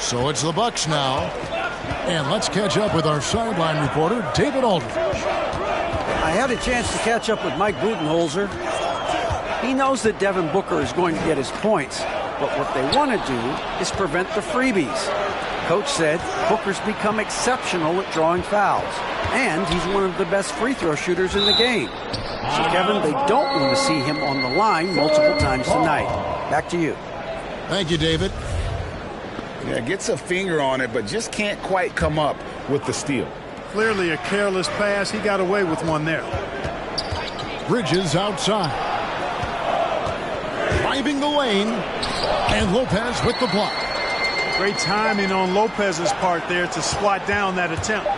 So it's the Bucks now. And let's catch up with our sideline reporter, David Aldridge. I had a chance to catch up with Mike Budenholzer. He knows that Devin Booker is going to get his points, but what they want to do is prevent the freebies. Coach said Booker's become exceptional at drawing fouls, and he's one of the best free throw shooters in the game. So, Kevin, they don't want to see him on the line multiple times tonight. Back to you. Thank you, David. Yeah, gets a finger on it, but just can't quite come up with the steal. Clearly a careless pass. He got away with one there. Bridges outside. Driving the lane. And Lopez with the block. Great timing on Lopez's part there to swat down that attempt.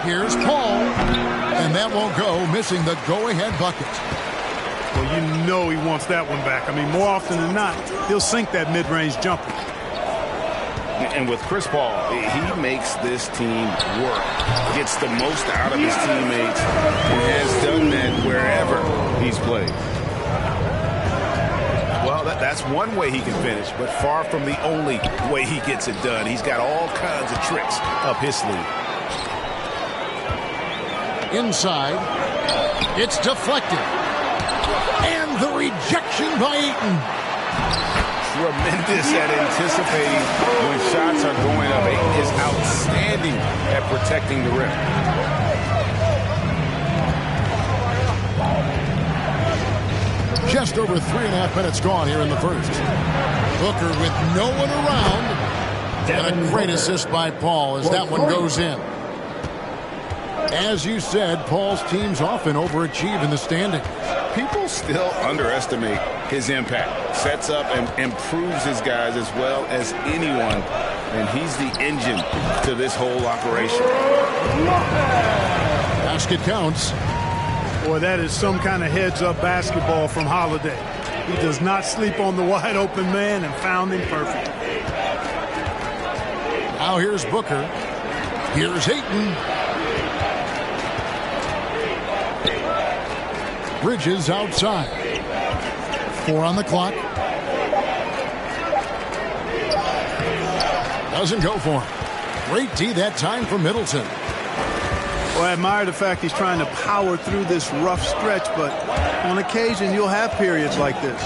Here's Paul. And that won't go, missing the go-ahead bucket. Well, you know he wants that one back. I mean, more often than not, he'll sink that mid-range jumper. And with Chris Paul, he makes this team work. Gets the most out of his teammates and has done that wherever he's played. Well, that's one way he can finish, but far from the only way he gets it done. He's got all kinds of tricks up his sleeve. Inside. It's deflected. And the rejection by Ayton. Tremendous at anticipating when shots are going up. Ayton is outstanding at protecting the rim. Just over 3.5 minutes gone here in the first. Booker with no one around. And a great assist by Paul as that one goes in. As you said, Paul's teams often overachieve in the standings. People still underestimate his impact. Sets up and improves his guys as well as anyone. And he's the engine to this whole operation. Basket counts. Boy, that is some kind of heads-up basketball from Holiday. He does not sleep on the wide-open man and found him perfect. Now here's Booker. Here's Ayton. Bridges outside. 4 on the clock. Doesn't go for him. Great D that time for Middleton. Well, I admire the fact he's trying to power through this rough stretch, but on occasion you'll have periods like this.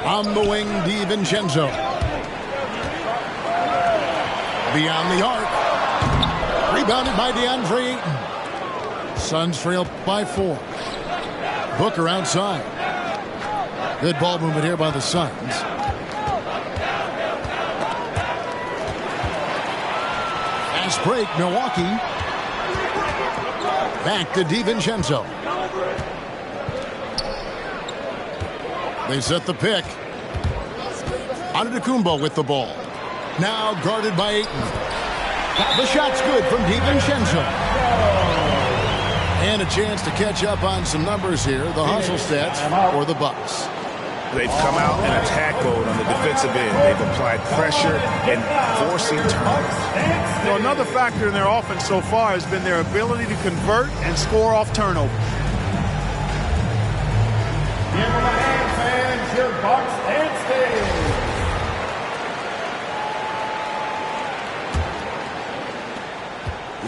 On the wing, DiVincenzo. Beyond the arc. Rebounded by DeAndre Ayton. Suns trail by 4. Booker outside. Good ball movement here by the Suns. Fast break, Milwaukee. Back to DiVincenzo. They set the pick. Antetokounmpo with the ball. Now guarded by Ayton. The shot's good from DiVincenzo. And a chance to catch up on some numbers here. The hustle stats for the Bucks. They've come out in attack mode on the defensive end. They've applied pressure and forcing turnovers. You know, another factor in their offense so far has been their ability to convert and score off turnovers. Give them a hand, fans, your Bucks and stage.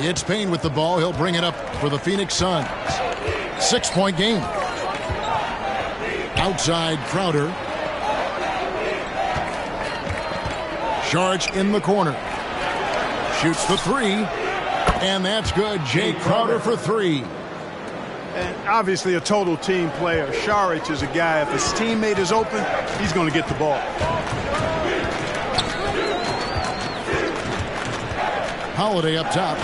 It's Payne with the ball. He'll bring it up for the Phoenix Suns. 6-point game. Outside Crowder. Saric in the corner. Shoots the 3. And that's good. Jay Crowder for 3. And obviously a total team player. Saric is a guy, if his teammate is open, he's going to get the ball. Holiday up top.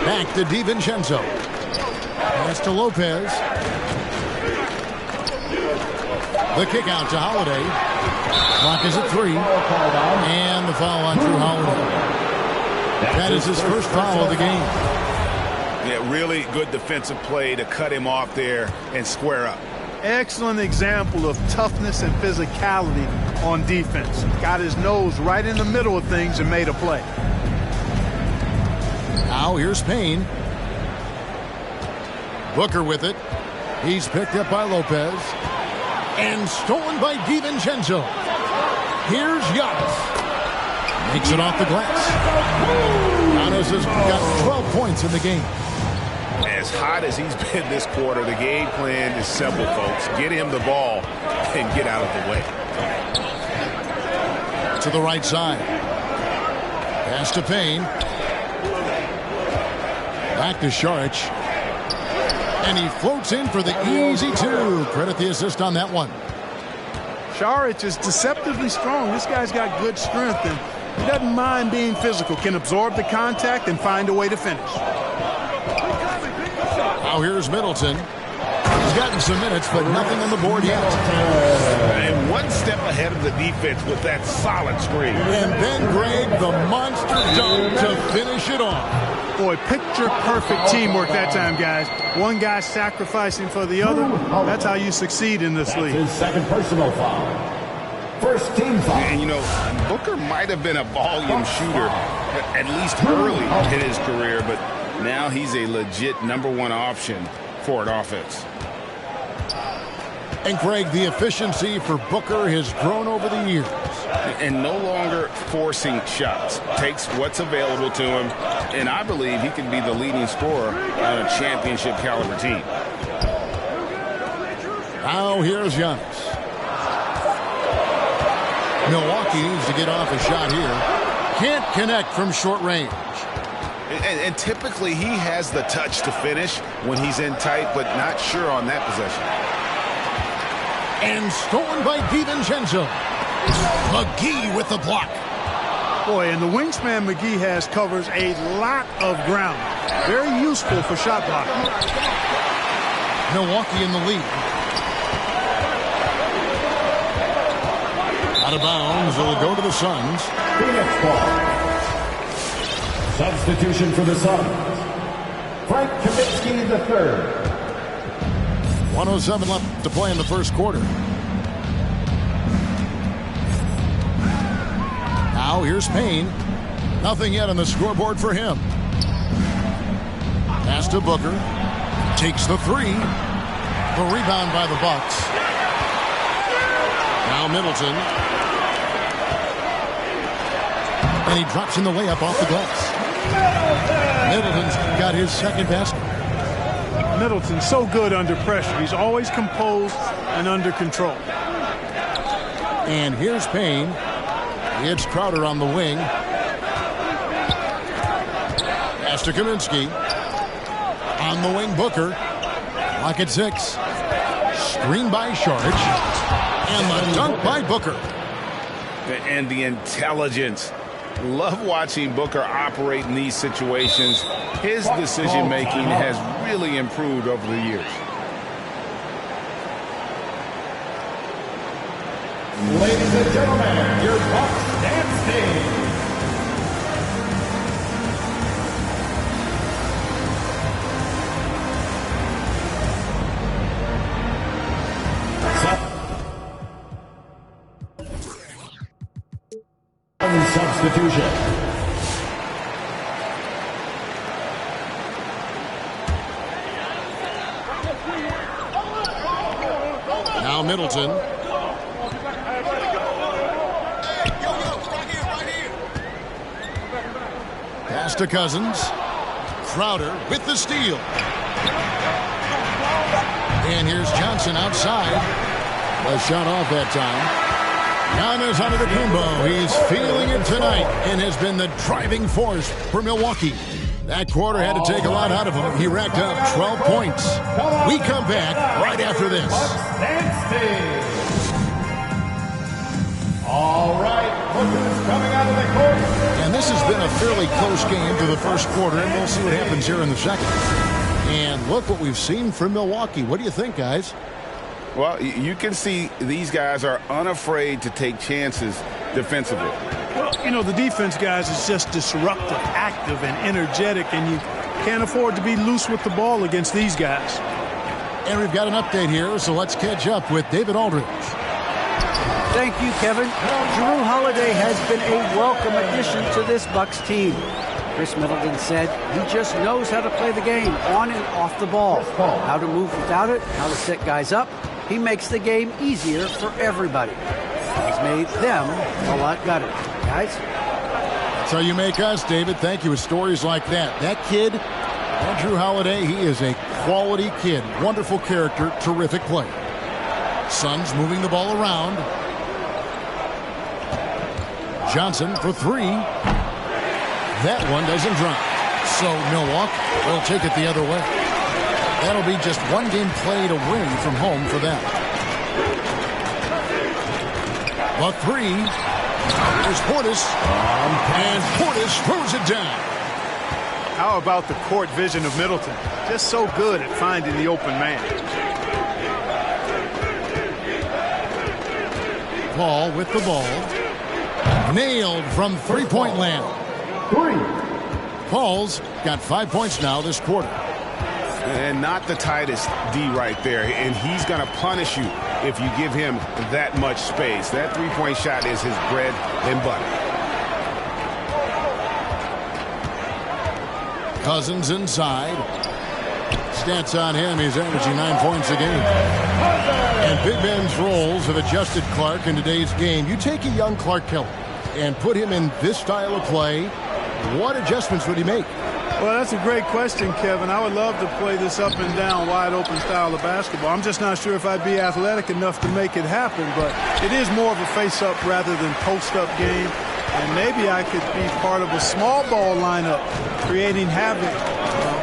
Back to DiVincenzo. Pass to Lopez. The kick out to Holiday. Clock is at 3. And the foul on Drew Holiday. That is his first foul of the game. Yeah, really good defensive play to cut him off there and square up. Excellent example of toughness and physicality on defense. Got his nose right in the middle of things and made a play. Now here's Payne. Booker with it. He's picked up by Lopez. And stolen by DiVincenzo. Here's Giannis. Makes it off the glass. Giannis has got 12 points in the game. As hot as he's been this quarter, the game plan is simple, folks. Get him the ball and get out of the way. To the right side. Pass to Payne. Back to Šarić. And he floats in for the easy two. Credit the assist on that one. Šarić is deceptively strong. This guy's got good strength, and he doesn't mind being physical, can absorb the contact and find a way to finish. Now here's Middleton. He's gotten some minutes, but nothing on the board yet. And one step ahead of the defense with that solid screen. And then Greg, the monster dunk to finish it off. Boy, picture-perfect teamwork that time, guys. One guy sacrificing for the other. That's how you succeed in this league. His second personal foul. First team foul. And, you know, Booker might have been a volume shooter, at least early in his career, but now he's a legit #1 option for an offense. And Greg, the efficiency for Booker has grown over the years. And no longer forcing shots. Takes what's available to him, and I believe he can be the leading scorer on a championship caliber team. Now here's Giannis. Milwaukee needs to get off a shot here. Can't connect from short range. And typically he has the touch to finish when he's in tight, but not sure on that possession. And stolen by DiVincenzo. McGee with the block. Boy, and the wingspan McGee has covers a lot of ground. Very useful for shot blocking. Milwaukee in the lead. Out of bounds, it'll go to the Suns. Phoenix ball. Substitution for the Suns. Frank Kaminsky III. 1:07 left to play in the first quarter. Now here's Payne. Nothing yet on the scoreboard for him. Pass to Booker. Takes the three. The rebound by the Bucks. Now Middleton. And he drops in the layup off the glass. Middleton's got his second basket. Middleton's so good under pressure. He's always composed and under control. And here's Payne. It's Crowder on the wing. Pass to Kaminsky. On the wing, Booker. Lock at 6. Screen by Šarić. And the dunk by Booker. And the intelligence. Love watching Booker operate in these situations. His decision-making has really improved over the years. Ladies and gentlemen, your Bucks dance team. Substitution. Now Middleton. Pass to Cousins. Crowder with the steal. And here's Johnson outside. A shot off that time. Giannis Antetokounmpo. He's feeling it tonight and has been the driving force for Milwaukee. That quarter had to take a lot out of him. He racked up 12 points. We come back right after this. All right, Booker's coming out of the court. And this has been a fairly close game to the first quarter, and we'll see what happens here in the second. And look what we've seen from Milwaukee. What do you think, guys? Well, you can see these guys are unafraid to take chances defensively. Well, you know, the defense, guys, is just disruptive, active, and energetic, and you can't afford to be loose with the ball against these guys. And we've got an update here, so let's catch up with David Aldridge. Thank you, Kevin. Jrue Holiday has been a welcome addition to this Bucks team. Chris Middleton said he just knows how to play the game on and off the ball, how to move without it, how to set guys up, He makes the game easier for everybody. He's made them a lot better. Guys? That's how you make us, David. Thank you with stories like that. That kid, Andrew Holiday, he is a quality kid. Wonderful character, terrific player. Suns moving the ball around. Johnson for three. That one doesn't drop. So Milwaukee will take it the other way. That'll be just one game played away from home for them. The three. Here's Portis. And Portis throws it down. How about the court vision of Middleton? Just so good at finding the open man. Paul with the ball. Nailed from three-point land. Paul's got 5 points now this quarter. And not the tightest D right there. And he's going to punish you if you give him that much space. That three-point shot is his bread and butter. Cousins inside. Stats on him, he's averaging 9 points a game. And Big Ben's roles have adjusted Clark in today's game. You take a young Clark Kelly and put him in this style of play, what adjustments would he make? Well, that's a great question, Kevin. I would love to play this up and down, wide open style of basketball. I'm just not sure if I'd be athletic enough to make it happen, but it is more of a face-up rather than post-up game. And maybe I could be part of a small ball lineup, creating havoc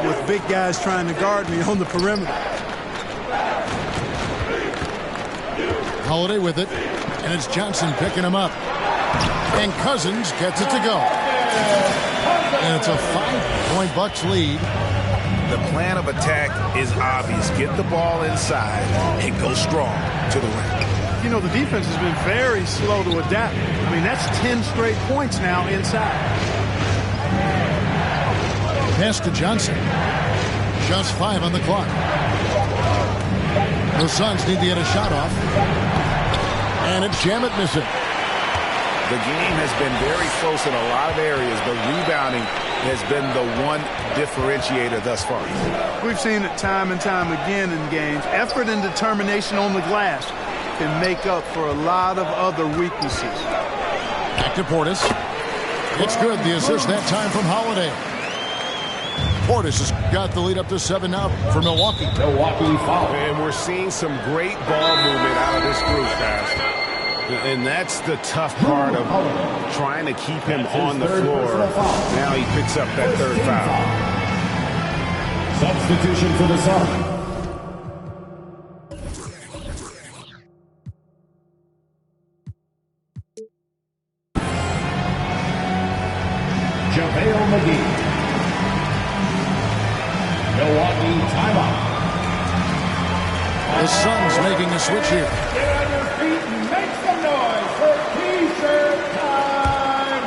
with big guys trying to guard me on the perimeter. Holiday with it, and it's Johnson picking him up. And Cousins gets it to go. And it's a 5-point Bucks lead. The plan of attack is obvious. Get the ball inside and go strong to the rim. You know, the defense has been very slow to adapt. I mean, that's 10 straight points now inside. Pass to Johnson. Just 5 on the clock. The Suns need to get a shot off. And it's Shamet missing. The game has been very close in a lot of areas, but rebounding has been the one differentiator thus far. We've seen it time and time again in games. Effort and determination on the glass can make up for a lot of other weaknesses. Back to Portis. It's good. The assist that time from Holiday. Portis has got the lead up to 7 now for Milwaukee. Milwaukee foul. And we're seeing some great ball movement out of this group, guys. And that's the tough part of trying to keep him on the floor. Now he picks up that third foul. Substitution for the Suns. JaVale McGee. Milwaukee timeout. The Suns making a switch here. Get on your feet and make some noise for T-shirt time.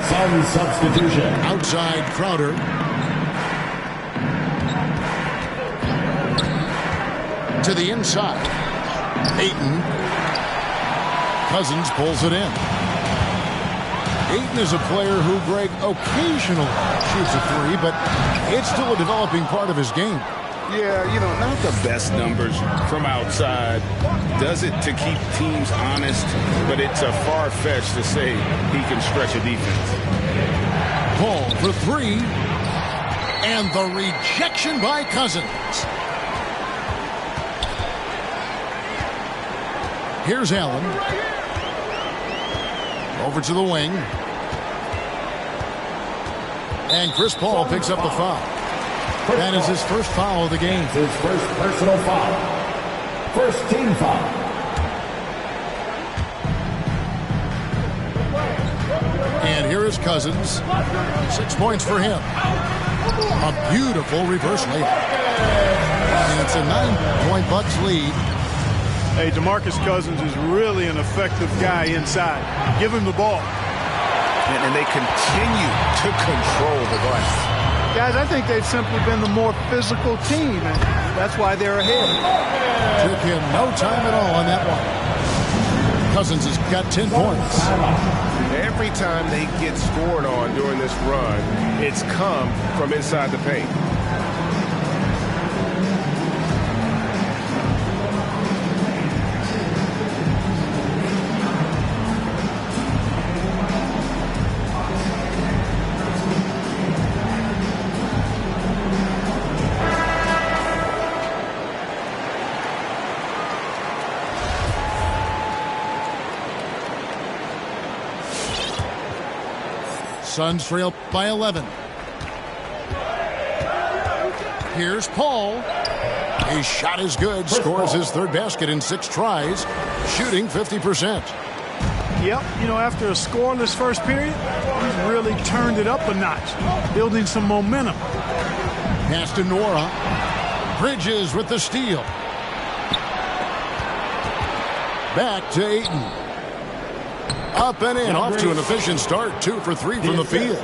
Suns substitution. Outside Crowder. To the inside. Ayton. Cousins pulls it in. Ayton is a player who, Greg, occasionally shoots a three, but it's still a developing part of his game. Yeah, you know, not the best numbers from outside. Does it to keep teams honest, but it's a far-fetched to say he can stretch a defense. Paul for three. And the rejection by Cousins. Here's Allen. Over to the wing. And Chris Paul picks up the foul. That is his first foul of the game. His first personal foul. First team foul. And here is Cousins. 6 points for him. A beautiful reverse layup. And it's a 9-point Bucks lead. Hey, DeMarcus Cousins is really an effective guy inside. Give him the ball. And they continue to control the glass. Guys, I think they've simply been the more physical team, and that's why they're ahead. Took him no time at all on that one. Cousins has got 10 points. Every time they get scored on during this run, it's come from inside the paint. Suns trail by 11. Here's Paul. His shot is good. Scores his third basket in 6 tries. Shooting 50%. Yep, after a scoreless first period, he's really turned it up a notch, building some momentum. Pass to Nora. Bridges with the steal. Back to Ayton. Up and in, off to an efficient start. 2 for 3 from the field.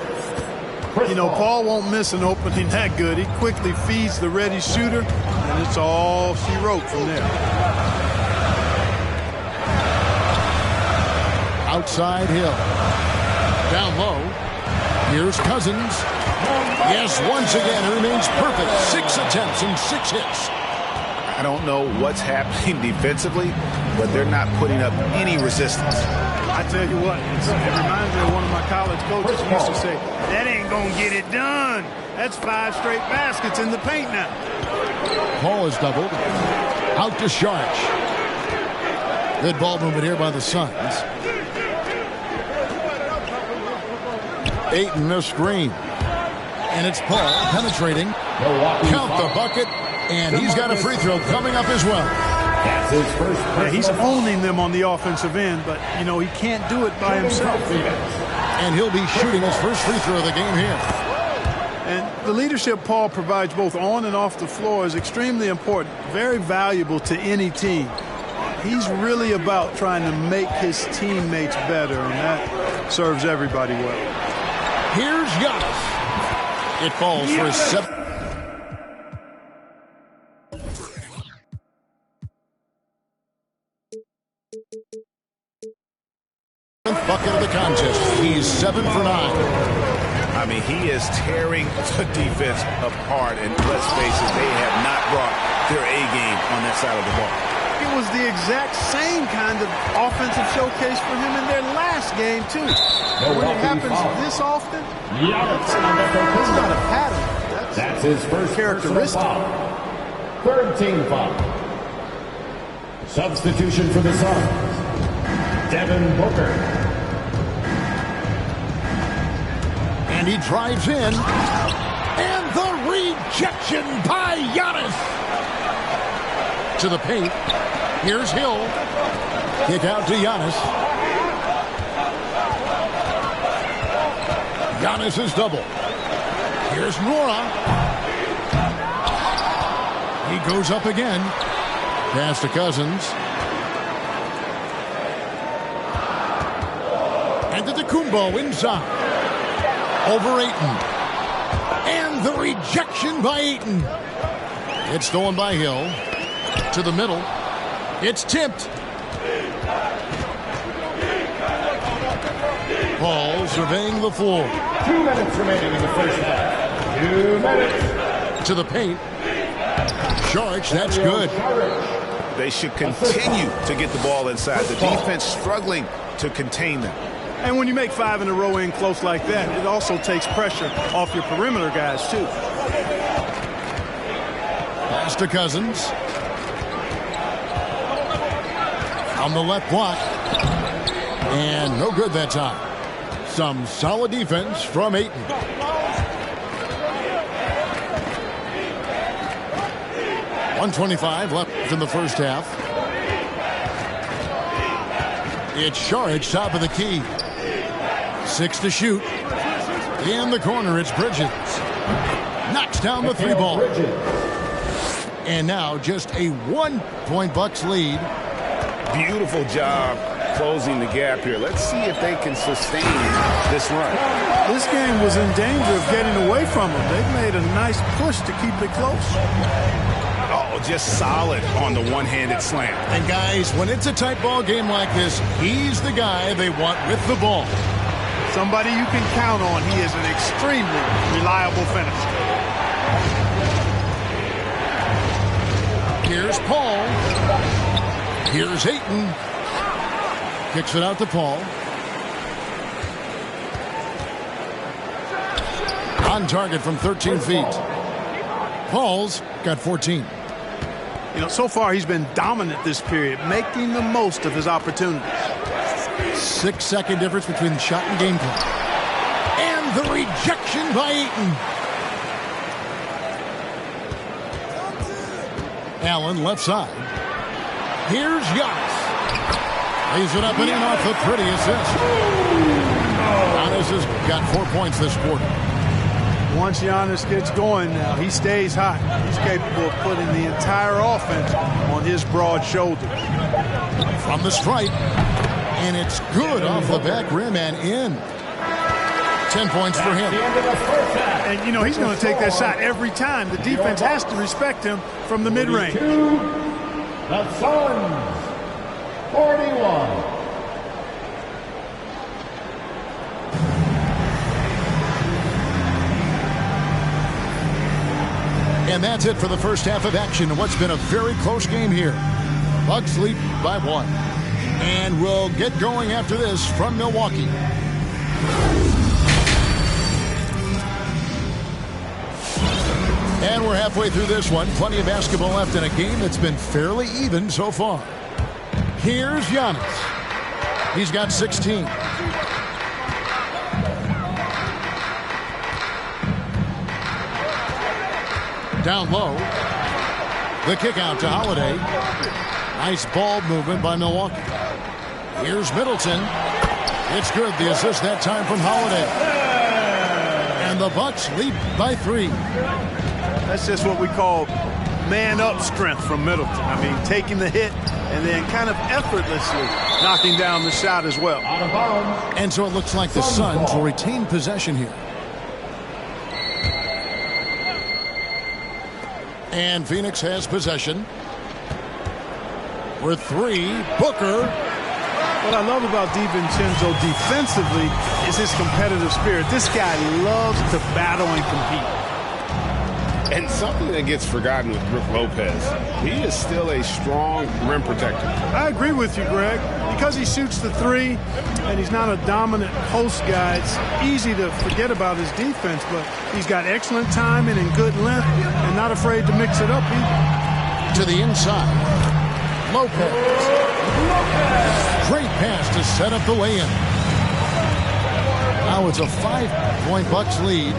Paul won't miss an opening that good. He quickly feeds the ready shooter, and it's all she wrote from there. Outside Hill. Down low. Here's Cousins. Yes, once again, it remains perfect. 6 attempts and 6 hits. I don't know what's happening defensively, but they're not putting up any resistance. I tell you what, it reminds me of one of my college coaches who used to say, that ain't going to get it done. That's 5 straight baskets in the paint now. Paul is doubled. Out to Sharch. Good ball movement here by the Suns. Ayton, a screen. And it's Paul penetrating. Count the bucket. And he's got a free throw coming up as well. That's his first. Yeah, he's owning them on the offensive end, but, he can't do it by himself. And he'll be shooting his first free throw of the game here. And the leadership Paul provides both on and off the floor is extremely important, very valuable to any team. He's really about trying to make his teammates better, and that serves everybody well. Here's Giannis. It falls for his 7th. Bucket of the contest. He's 7 for 9. I mean, he is tearing the defense apart, and let's face it, they have not brought their A game on that side of the ball. It was the exact same kind of offensive showcase for him in their last game, too. When it happens this often, it's not a pattern. That's his first characteristic. Third team foul. Substitution for the Suns. Devin Booker. And he drives in. And the rejection by Giannis. To the paint. Here's Hill. Kick out to Giannis. Giannis is double. Here's Nora. He goes up again. Pass to Cousins. And to Kumbo inside. Over Ayton. And the rejection by Ayton. It's stolen by Hill. To the middle. It's tipped. Paul surveying the floor. 2 minutes remaining in the first half. 2 minutes. To the paint. Sharch, that's good. They should continue to get the ball inside. The defense struggling to contain them. And when you make 5 in a row in close like that, it also takes pressure off your perimeter guys, too. Pass to Cousins. On the left block. And no good that time. Some solid defense from Ayton. .125 left in the first half. It's Sharch, top of the key. 6 to shoot. In the corner, it's Bridges. Knocks down the 3 ball. And now just a 1-point Bucks lead. Beautiful job closing the gap here. Let's see if they can sustain this run. This game was in danger of getting away from them. They've made a nice push to keep it close. Oh, just solid on the one-handed slam. And guys, when it's a tight ball game like this, he's the guy they want with the ball. Somebody you can count on. He is an extremely reliable finisher. Here's Paul. Here's Ayton. Kicks it out to Paul. On target from 13 feet. Paul's got 14. So far he's been dominant this period, making the most of his opportunities. 6-second difference between shot and game clock. And The rejection by Eaton. Allen left side. Here's Giannis. Lays it up and in off the pretty assist. Giannis has got 4 points this quarter. Once Giannis gets going now, he stays hot. He's capable of putting the entire offense on his broad shoulders. From the stripe. And it's good off the back rim and in. 10 points for him. And, you know, he's going to take that shot every time. The defense has to respect him from the mid-range. The Suns, 41. And that's it for the first half of action in what's been a very close game here. Bucks lead by 1. And we'll get going after this from Milwaukee. And we're halfway through this one. Plenty of basketball left in a game that's been fairly even so far. Here's Giannis. He's got 16. Down low. The kick out to Holiday. Nice ball movement by Milwaukee. Here's Middleton. It's good. The assist that time from Holiday. And the Bucks lead by 3. That's just what we call man-up strength from Middleton. I mean, taking the hit and then kind of effortlessly knocking down the shot as well. And so it looks like the Suns will retain possession here. And Phoenix has possession. With 3, Booker. What I love about DiVincenzo defensively is his competitive spirit. This guy loves to battle and compete. And something that gets forgotten with Brook Lopez, he is still a strong rim protector. I agree with you, Greg. Because he shoots the 3 and he's not a dominant post guy, it's easy to forget about his defense, but he's got excellent timing and good length and not afraid to mix it up either. To the inside. Lopez. Great pass to set up the lay-in. Now it's a 5-point Bucks lead.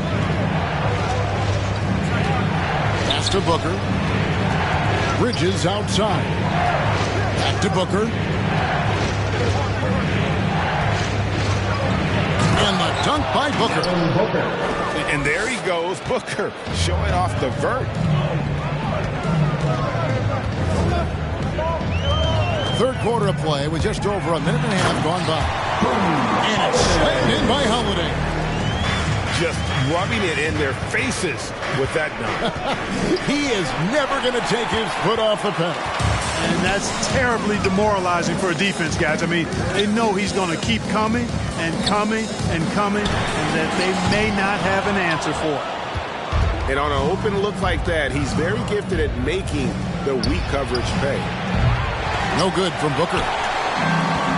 Pass to Booker. Bridges outside. Back to Booker. And the dunk by Booker. And there he goes, Booker, showing off the vert. Third quarter of play with just over a minute and a half gone by. And it's slammed in by Holiday. Just rubbing it in their faces with that dunk. He is never going to take his foot off the pedal. And that's terribly demoralizing for a defense, guys. I mean, they know he's going to keep coming and coming and coming, and that they may not have an answer for it. And on an open look like that, he's very gifted at making the weak coverage pay. No good from Booker.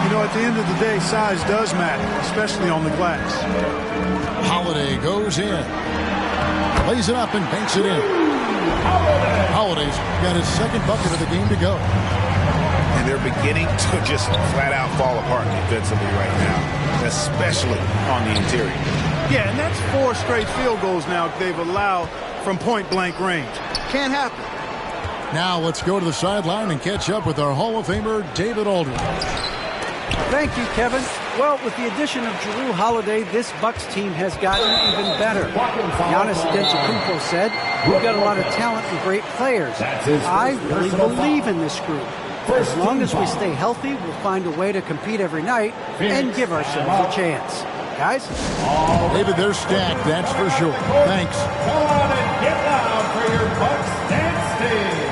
You know, at the end of the day, size does matter, especially on the glass. Holiday goes in. Lays it up and banks it in. Holiday's got his second bucket of the game to go. And they're beginning to just flat out fall apart defensively right now, especially on the interior. Yeah, and that's 4 straight field goals now they've allowed from point-blank range. Can't happen. Now let's go to the sideline and catch up with our Hall of Famer, David Aldridge. Thank you, Kevin. Well, with the addition of Jrue Holiday, this Bucks team has gotten even better. Giannis Antetokounmpo said, "We've got a lot of talent and great players. I really believe in this group. As long as we stay healthy, we'll find a way to compete every night and give ourselves a chance." Guys? David, they're stacked, that's for sure. Thanks. Come on and get down for your Bucks dance team.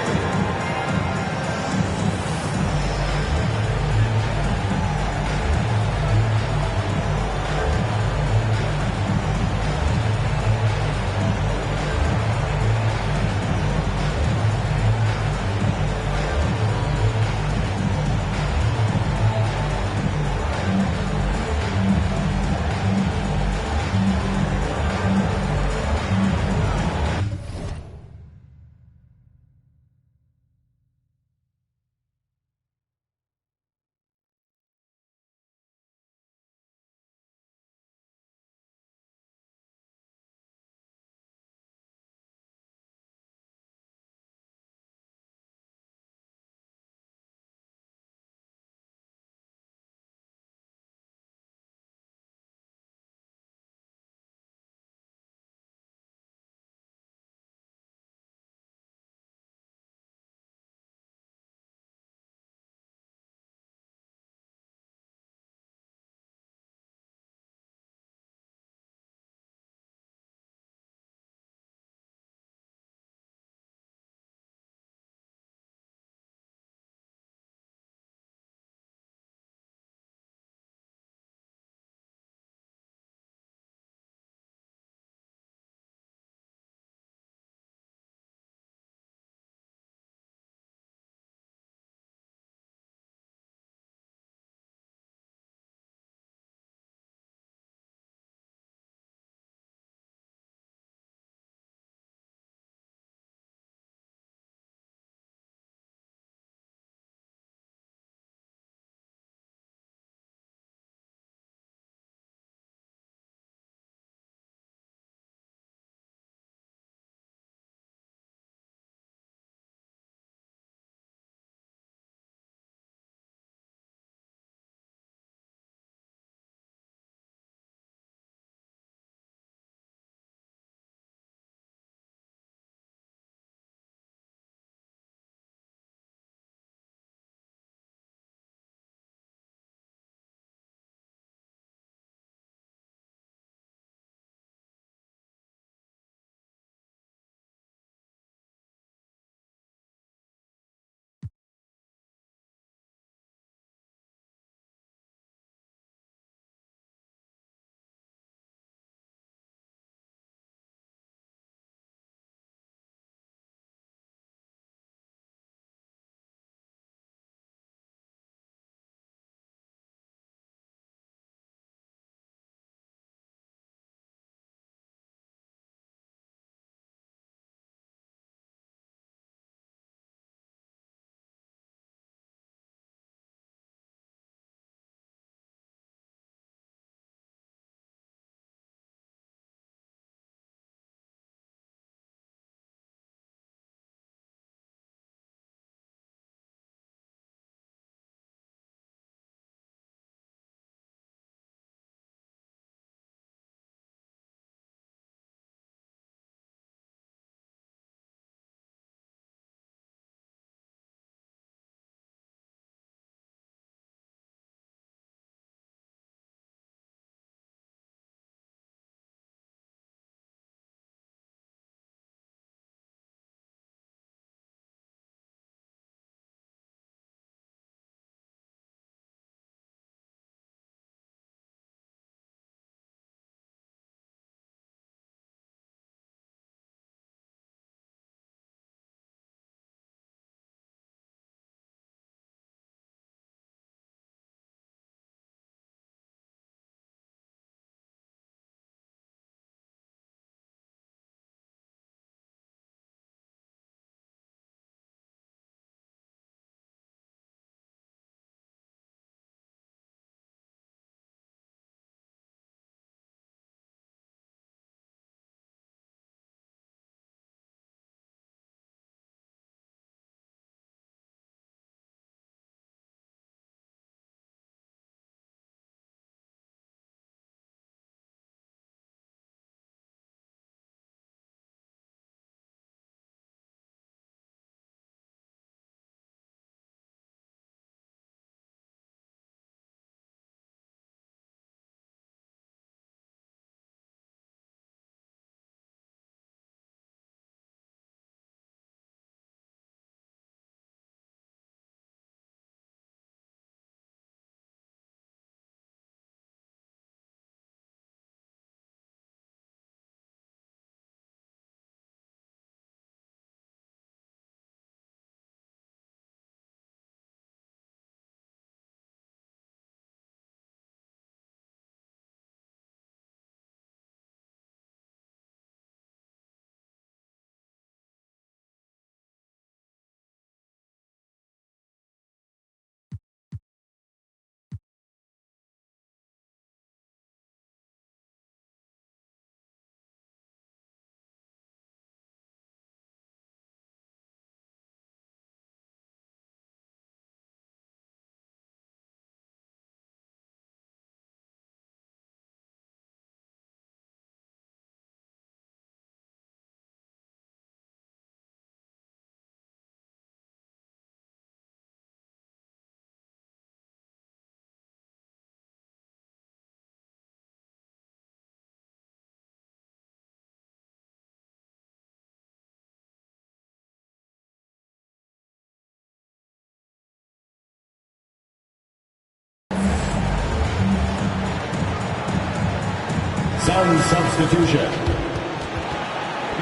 Sun substitution.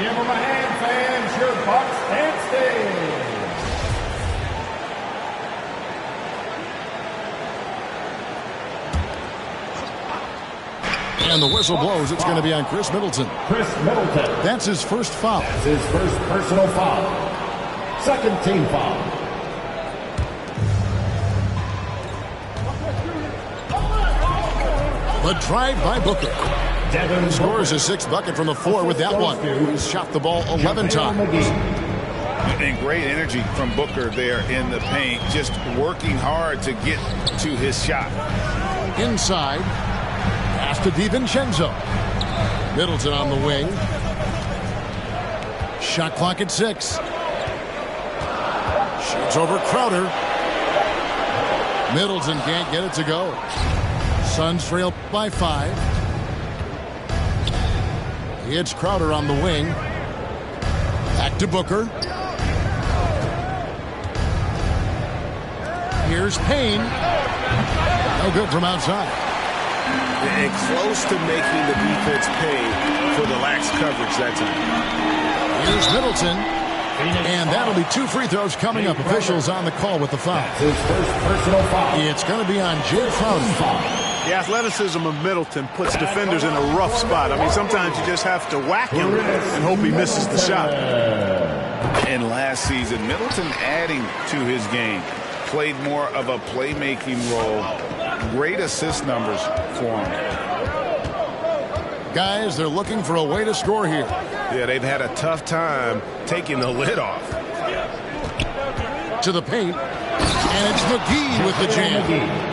Give them a hand, fans. Your Bucks and stays. And the whistle blows. It's going to be on Chris Middleton. Chris Middleton. That's his first foul. That's his first personal foul. Second team foul. The drive by Booker. Devin Scores his sixth bucket from the floor with that one. He's shot the ball 11 times. And great energy from Booker there in the paint, just working hard to get to his shot. Inside. Pass to DiVincenzo. Middleton on the wing. Shot clock at 6. Shoots over Crowder. Middleton can't get it to go. Suns trail by 5. It's Crowder on the wing. Back to Booker. Here's Payne. No good from outside. And close to making the defense pay for the lax coverage that time. Here's Middleton. And that'll be 2 free throws coming up. Officials on the call with the foul. That's his first personal foul. It's going to be on Jay Crowder. The athleticism of Middleton puts defenders in a rough spot. I mean, sometimes you just have to whack him and hope he misses the shot. And last season, Middleton adding to his game. Played more of a playmaking role. Great assist numbers for him. Guys, they're looking for a way to score here. Yeah, they've had a tough time taking the lid off. To the paint. And it's McGee with the jam.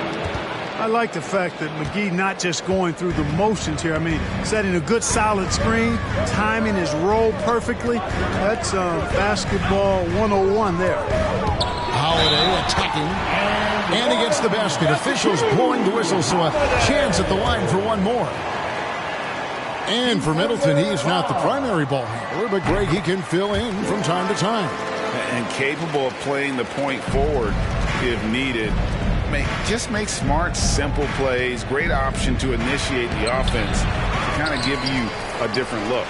I like the fact that McGee not just going through the motions here. I mean, setting a good solid screen, timing his roll perfectly. That's basketball 101 there. Holiday attacking. And he gets the basket. Officials blowing the whistle, so a chance at the line for one more. And for Middleton, he's not the primary ball handler, but Greg, he can fill in from time to time. And capable of playing the point forward if needed. Just make smart, simple plays. Great option to initiate the offense to kind of give you a different look.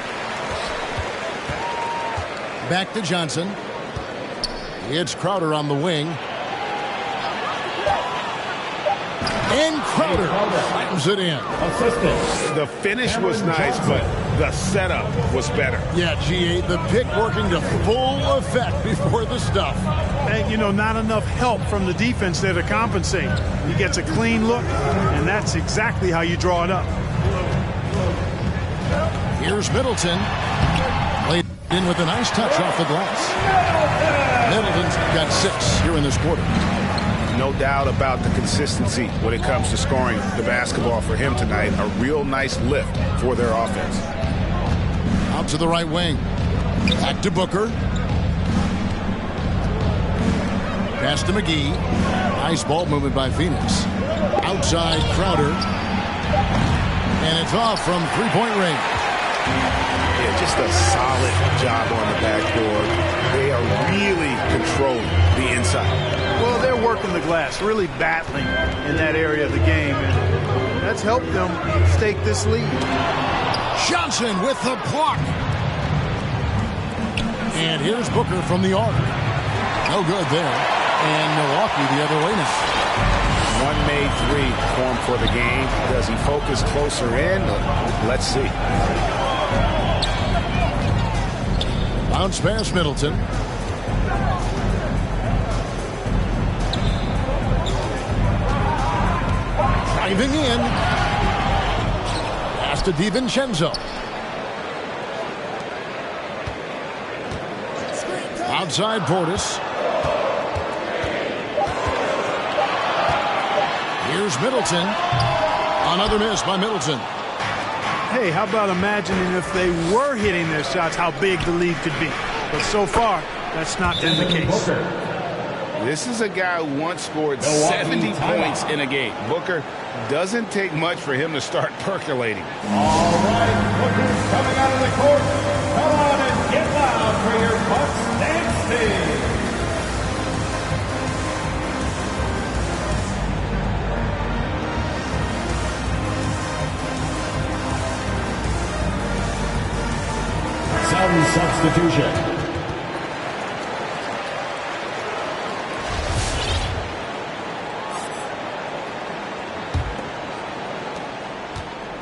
Back to Johnson. It's Crowder on the wing. And Crowder slams it in. Assistant. The finish was nice, but the setup was better. Yeah, G8, the pick working to full effect before the stuff. And, you know, not enough help from the defense there to compensate. He gets a clean look, and that's exactly how you draw it up. Here's Middleton. Played in with a nice touch off the glass. Middleton's got 6 here in this quarter. No doubt about the consistency when it comes to scoring the basketball for him tonight. A real nice lift for their offense. Out to the right wing. Back to Booker. Pass to McGee. Nice ball movement by Phoenix. Outside Crowder. And it's off from three-point range. Yeah, just a solid job on the backboard. They are really controlling the inside. Well, they're working the glass, really battling in that area of the game, and that's helped them stake this lead. Johnson with the block. And here's Booker from the arc. No good there. And Milwaukee the other way now. One made 3 for him for the game. Does he focus closer in? Let's see. Bounce pass Middleton. Driving in. Pass to DiVincenzo. Outside Portis. Here's Middleton. Another miss by Middleton. Hey, how about imagining if they were hitting their shots, how big the lead could be. But so far, that's not been the case. This is a guy who once scored 70 points in a game. Booker, doesn't take much for him to start percolating. All right, Booker's coming out of the court. Come on and get loud for your Bucks and stays. Sun substitution.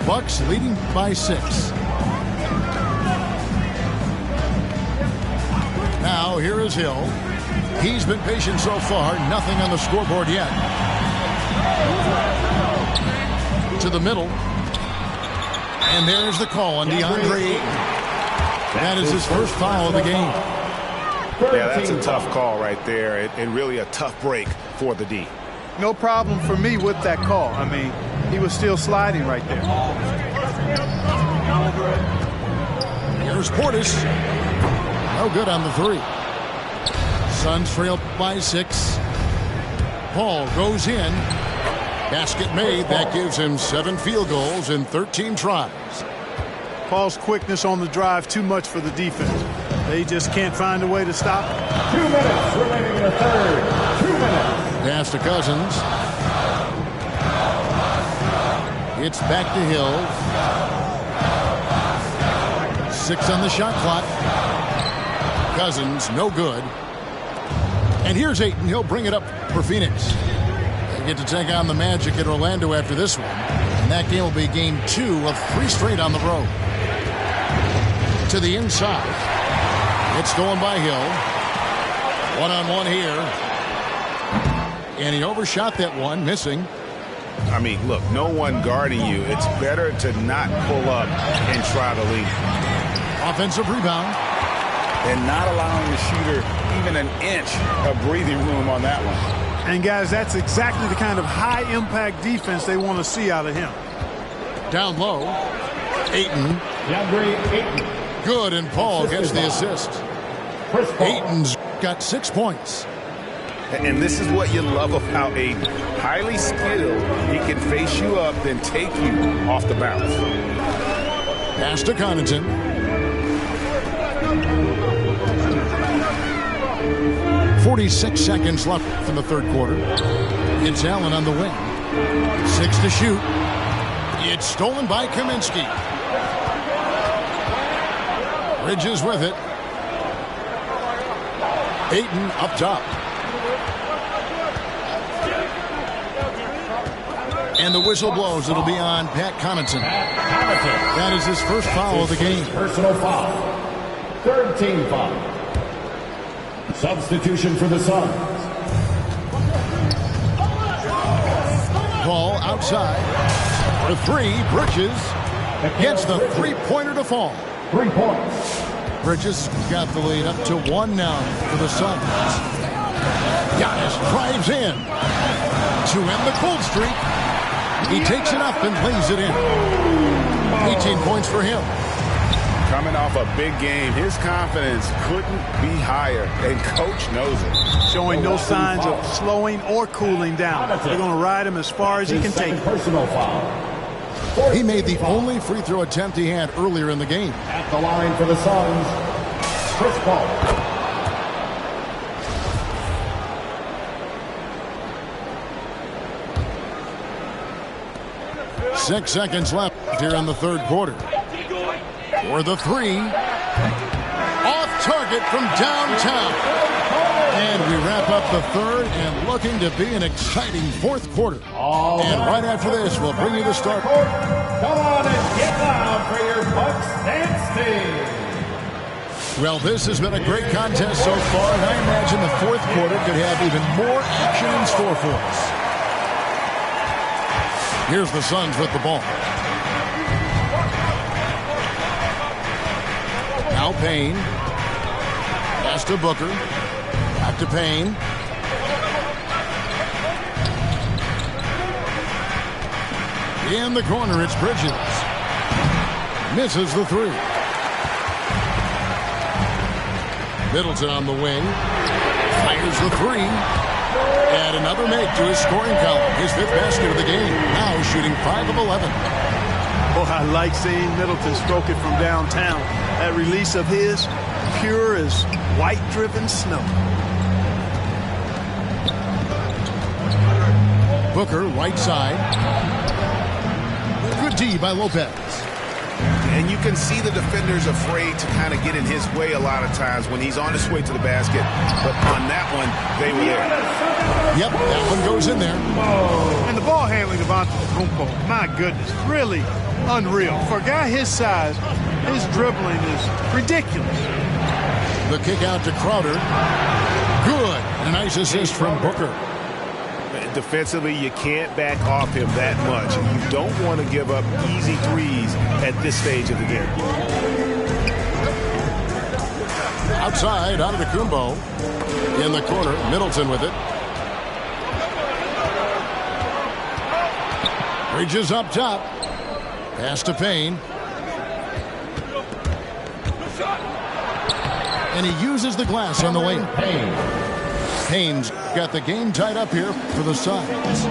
Bucks leading by 6. Now here is Hill. He's been patient so far. Nothing on the scoreboard yet. To the middle. And there's the call on DeAndre Ayton. That is his first foul of the game. Yeah, that's a tough call right there, and really a tough break for the D. No problem for me with that call. I mean, he was still sliding right there. Here's Portis. No good on the 3. Suns trail by 6. Paul goes in. Basket made. That gives him 7 field goals in 13 tries. Paul's quickness on the drive too much for the defense. They just can't find a way to stop him. 2 minutes remaining in the third. 2 minutes. Pass to Cousins. It's back to Hill. 6 on the shot clock. Cousins, no good. And here's Ayton. He'll bring it up for Phoenix. They get to take on the Magic at Orlando after this one. And that game will be game 2 of 3 straight on the road. To the inside. It's stolen by Hill. One-on-one here. And he overshot that one, missing. I mean, look, no one guarding you. It's better to not pull up and try to lead. Offensive rebound. And not allowing the shooter even an inch of breathing room on that one. And, guys, that's exactly the kind of high-impact defense they want to see out of him. Down low. Ayton. DeAndre Ayton. Good, and Paul gets the assist. Ayton's got 6 points. And this is what you love about Ayton. Highly skilled. He can face you up, then take you off the bounce. Pass to Connaughton. .46 seconds left in the third quarter. It's Allen on the wing. 6 to shoot. It's stolen by Kaminsky. Bridges with it. Ayton up top. And the whistle blows. It'll be on Pat Connaughton. That is his first foul of the game. Personal foul. Third team foul. Substitution for the Suns. Ball outside. For 3, Bridges gets the three-pointer to fall. 3 points. Bridges got the lead up to 1 now for the Suns. Giannis drives in to end the cold streak. He takes it up and lays it in. 18 points for him. Coming off a big game, his confidence couldn't be higher, and coach knows it. Showing no signs of slowing or cooling down. They're going to ride him as far as he can take. Personal foul. He made the only free throw attempt he had earlier in the game. At the line for the Suns, Chris Paul. 6 seconds left here in the third quarter. For the 3. Off target from downtown. And we wrap up the third and looking to be an exciting fourth quarter. And right after this, we'll bring you the start. Come on and get loud for your Bucks dance team. Well, this has been a great contest so far, and I imagine the fourth quarter could have even more action in store for us. Here's the Suns with the ball. Now Payne. Pass to Booker. Back to Payne. In the corner, it's Bridges. Misses the 3. Middleton on the wing. Fires the 3. And another make to his scoring column. His 5th basket of the game. Now shooting 5 of 11. Oh, I like seeing Middleton stroke it from downtown. That release of his, pure as white-driven snow. Booker, right side. Good D by Lopez. And you can see the defenders afraid to kind of get in his way a lot of times when he's on his way to the basket. But on that one, they were there. Yep, that one goes in there. And the ball handling of Antetokounmpo, my goodness, really unreal. For a guy his size, his dribbling is ridiculous. The kick out to Crowder. Good. And a nice assist from Booker. Defensively, you can't back off him that much. You don't want to give up easy threes at this stage of the game. Outside, Antetokounmpo. In the corner, Middleton with it. Bridges up top. Pass to Payne. And he uses the glass on the lane. Payne's got the game tied up here for the Suns.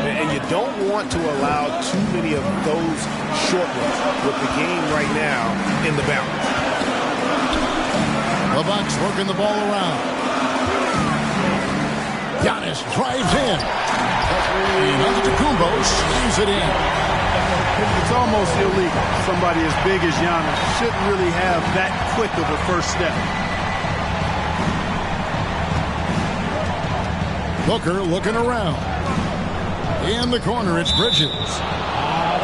And you don't want to allow too many of those short ones with the game right now in the balance. The Bucks working the ball around. Giannis drives in. And Antetokounmpo slams it in. It's almost illegal. Somebody as big as Giannis shouldn't really have that quick of a first step. Booker looking around. In the corner, it's Bridges.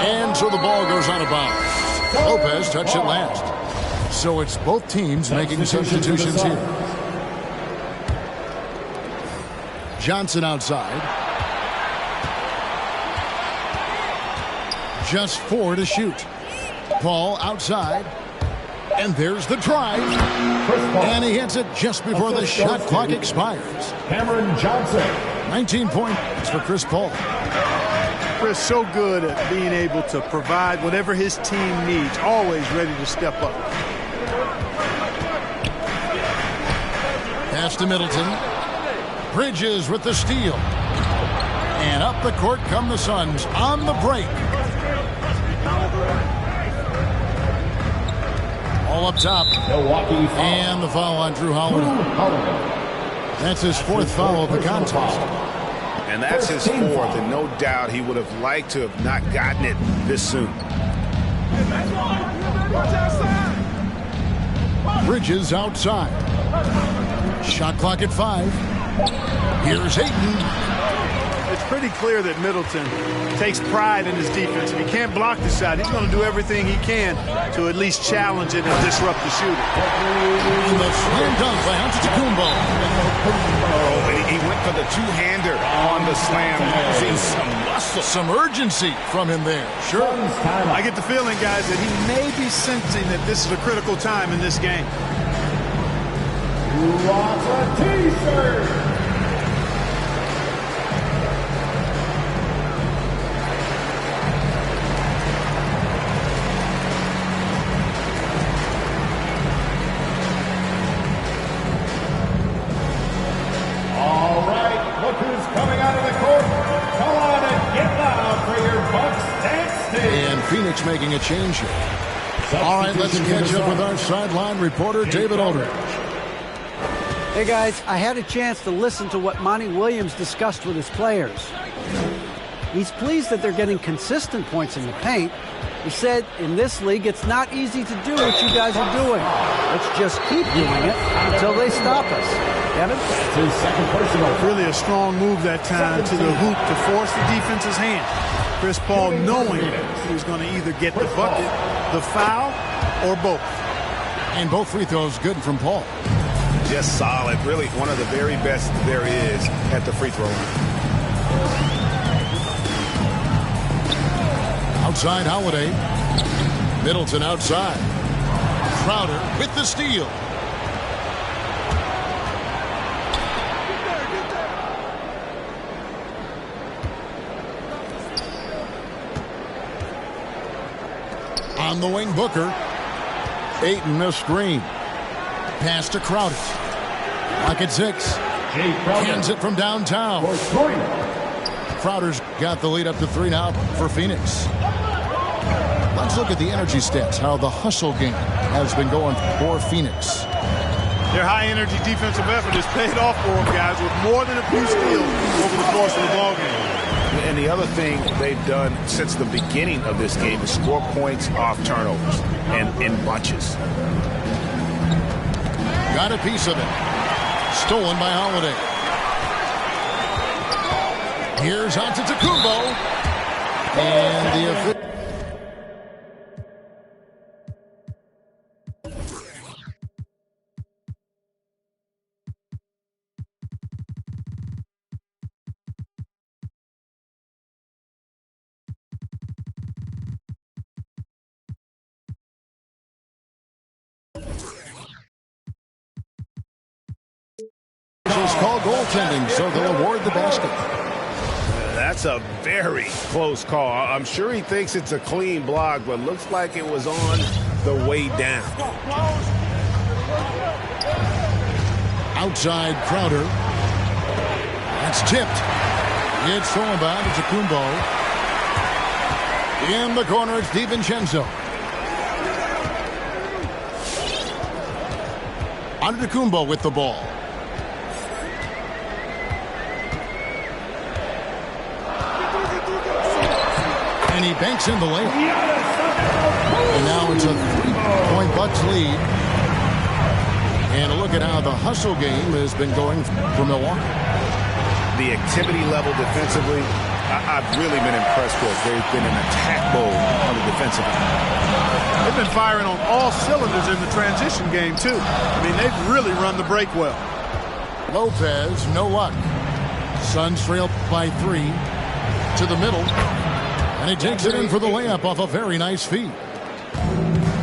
And so the ball goes out of bounds. Lopez touched it last. So it's both teams making substitutions here. Johnson outside. Just 4 to shoot. Paul outside. And there's the drive. And he hits it just before the shot clock expires. Cameron Johnson. 19 points for Chris Paul. Chris so good at being able to provide whatever his team needs. Always ready to step up. Pass to Middleton. Bridges with the steal. And up the court come the Suns on the break. All up top. Milwaukee foul. And the foul on Drew Holiday. That's his 4th foul of the contest. And that's his 4th, and no doubt he would have liked to have not gotten it this soon. Bridges outside. Shot clock at 5. Here's Ayton. It's pretty clear that Middleton takes pride in his defense. If he can't block the shot, he's going to do everything he can to at least challenge it and disrupt the shooter. And the slam dunk by Antetokounmpo. Oh, and he went for the two-hander on the slam, using some muscle. Some urgency from him there. Sure. I get the feeling, guys, that he may be sensing that this is a critical time in this game. Lots of T-shirts. Coming out of the court, come on and get loud for your Bucks dance team. And Phoenix making a change here. All right, let's catch up with our sideline reporter, David Aldridge. Hey, guys, I had a chance to listen to what Monty Williams discussed with his players. He's pleased that they're getting consistent points in the paint. He said, in this league, it's not easy to do what you guys are doing. Let's just keep doing it until they stop us. Kevin? His second personal. Really a strong move that time to the hoop to force the defense's hand. Chris Paul knowing he was going to either get the bucket, the foul, or both. And both free throws good from Paul. Just solid. Really one of the very best there is at the free throw line. Outside Holiday. Middleton outside. Crowder with the steal. On the wing, Booker. Ayton a screen. Pass to Crowder. Lock at 6. Hands it from downtown. Crowder's got the lead up to 3 now for Phoenix. Let's look at the energy stats, how the hustle game has been going for Phoenix. Their high-energy defensive effort has paid off for them, guys, with more than a few steals over the course of the ballgame. And the other thing they've done since the beginning of this game is score points off turnovers and in bunches. Got a piece of it. Stolen by Holiday. Here's Antetokounmpo. And the officials call goaltending, so they'll award the basket. That's a very close call. I'm sure he thinks it's a clean block, but looks like it was on the way down. Outside Crowder. That's tipped. It's thrown by Antetokounmpo. In the corner, it's DiVincenzo. Antetokounmpo with the ball. And he banks in the layup. And now it's a 3-point Bucks lead. And a look at how the hustle game has been going for Milwaukee. The activity level defensively, I've really been impressed with. They've been in attack mode on the defensive end. They've been firing on all cylinders in the transition game, too. I mean, they've really run the break well. Lopez, no luck. Suns trail by 3 to the middle. And he takes it in for the layup off a very nice feed.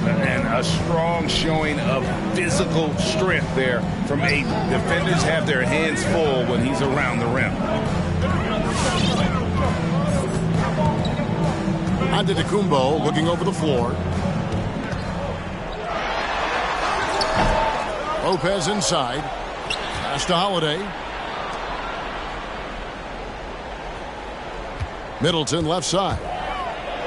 And a strong showing of physical strength there from Ayton. Defenders have their hands full when he's around the rim. Antetokounmpo looking over the floor. Lopez inside. Pass to Holiday. Middleton left side.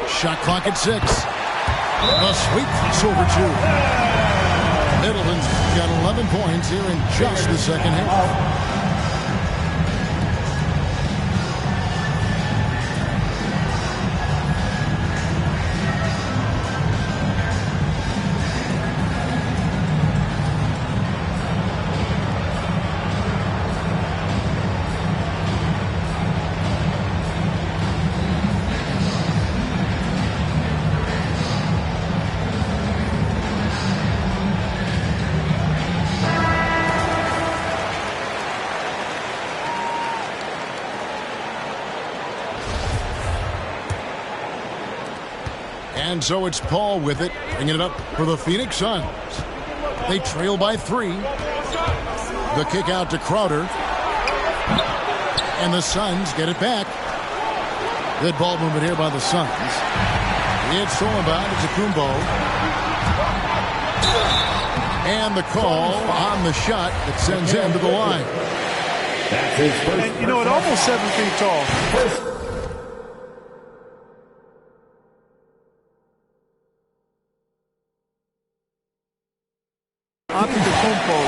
Shot clock at 6. A sweep pass over 2. Middleton's got 11 points here in just the second half. And so it's Paul with it, bringing it up for the Phoenix Suns. They trail by 3. The kick out to Crowder. And the Suns get it back. Good ball movement here by the Suns. It's thrown by Antetokounmpo. And the call on the shot that sends him to the line. That's his first. And, you know, at almost 7 feet tall. Antetokounmpo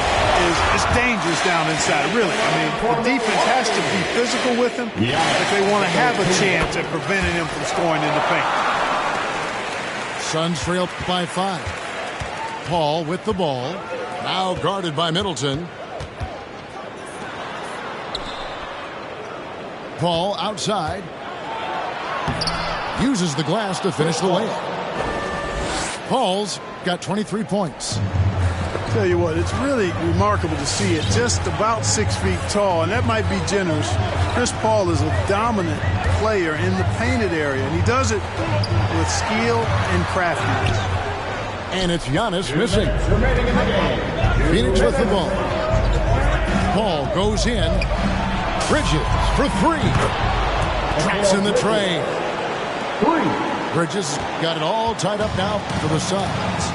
is dangerous down inside, really. I mean, the defense has to be physical with him if they want to have a chance at preventing him from scoring in the paint. Suns trail by 5. Paul with the ball. Now guarded by Middleton. Paul outside. Uses the glass to finish the layup. Paul's got 23 points. Tell you what, it's really remarkable to see it just about 6 feet tall, and that might be generous. Chris Paul is a dominant player in the painted area, and he does it with skill and craftiness. And it's Giannis missing. Phoenix with the ball. Paul goes in. Bridges for 3. Traps in the tray. Bridges got it all tied up now for the Suns.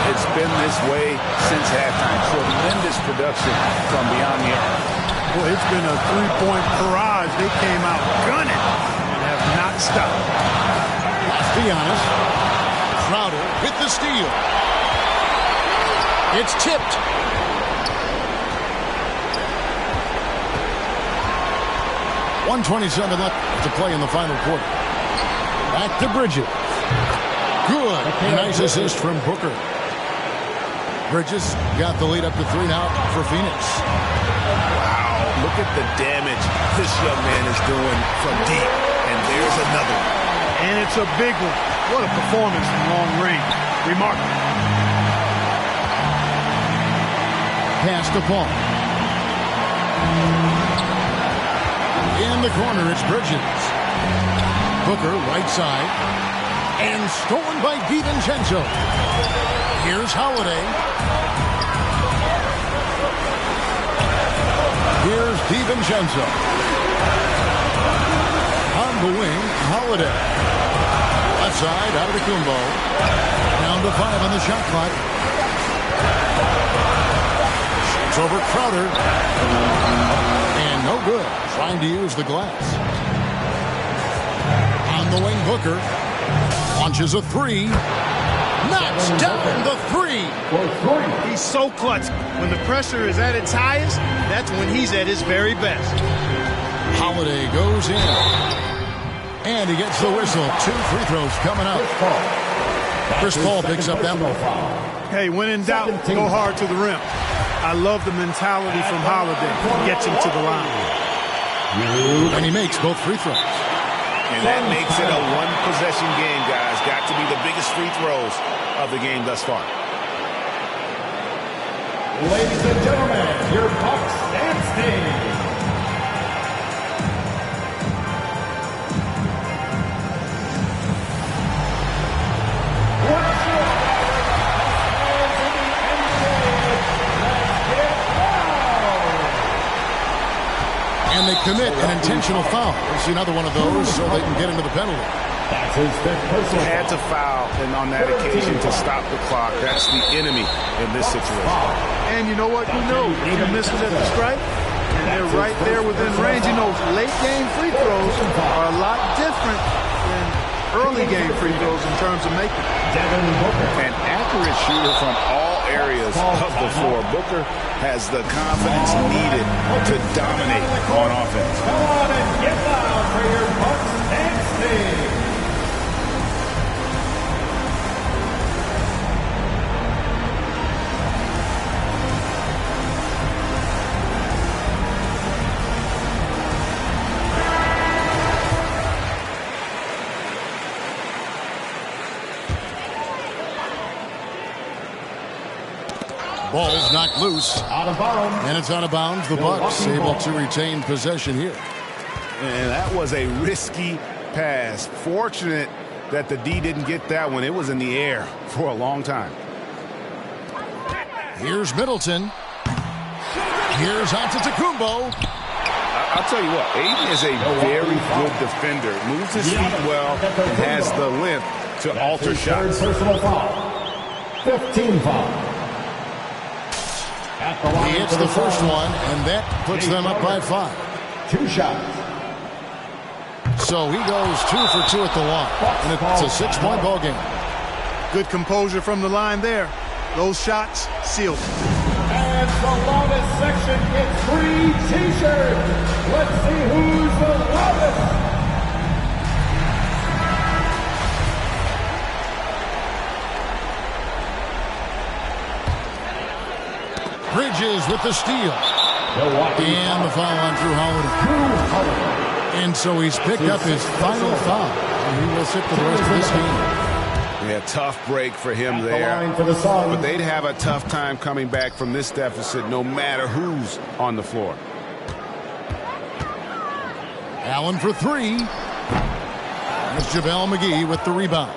It's been this way since halftime. Tremendous production from beyond the arc. Boy, it's been a 3-point barrage. They came out gunning and have not stopped. To Giannis. Crowder with the steal. It's tipped. 1:27 left to play in the final quarter. Back to Bridges. Good. Nice assist from Booker. Bridges got the lead up to 3 now for Phoenix. Wow, look at the damage this young man is doing from deep. And there's another one. And it's a big one. What a performance from long range. Remarkable. Pass to Paul. In the corner, it's Bridges. Booker, right side. And stolen by DiVincenzo. Here's Holiday. Here's DiVincenzo. On the wing, Holiday. Left side, Antetokounmpo. Down to 5 on the shot clock. Shoots over Crowder. And no good. Trying to use the glass. On the wing, Booker. Launches a 3. Knocks down the 3. He's so clutch. When the pressure is at its highest, that's when he's at his very best. Holiday goes in. And he gets the whistle. 2 free throws coming up. Chris Paul picks up that one. Hey, when in doubt, go hard to the rim. I love the mentality from Holiday. Gets him to the line. And he makes both free throws. And that makes it a one-possession game, guys. Got to be the biggest free throws of the game thus far. Ladies and gentlemen, your Bucks and Sting. And they commit an intentional foul. We'll see another one of those so they can get into the penalty. That's his 5th personal. Had to foul, and on that occasion to stop the clock. That's the enemy in this situation. And you know what? Who knows? If he misses at the stripe, and they're right there within range. You know, late game free throws are a lot different than early game free throws in terms of making. An accurate shooter from all areas of the floor. Booker has the confidence needed to dominate on offense. Come on and get loud for your Bucks and Sting. Ball's knocked loose. Out of bounds. And it's out of bounds. The Bucks able to retain possession here. And that was a risky pass. Fortunate that the D didn't get that one. It was in the air for a long time. Here's Middleton. Here's Antetokounmpo. I'll tell you what, Ayton is a very good defender. Moves his feet well and has the length to alter shots. Personal foul. 15 foul. He hits the first one, and that puts them up by 5. 2 shots. So he goes 2 for 2 at the line. And it's a 6-point ball game. Good composure from the line there. Those shots sealed. And the loudest section gets 3 T-shirts. Let's see who's the loudest. Bridges with the steal. And the foul on Jrue Holiday. And so he's picked up his final foul. And he will sit for the rest of this game. Yeah, tough break for him there. But they'd have a tough time coming back from this deficit no matter who's on the floor. Allen for 3. There's JaVale McGee with the rebound.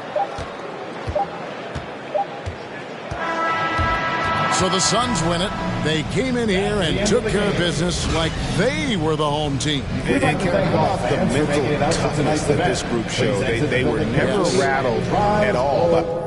So the Suns win it. They came in here and took care of business like they were the home team. And how about the mental toughness that this group showed? They were never rattled at all.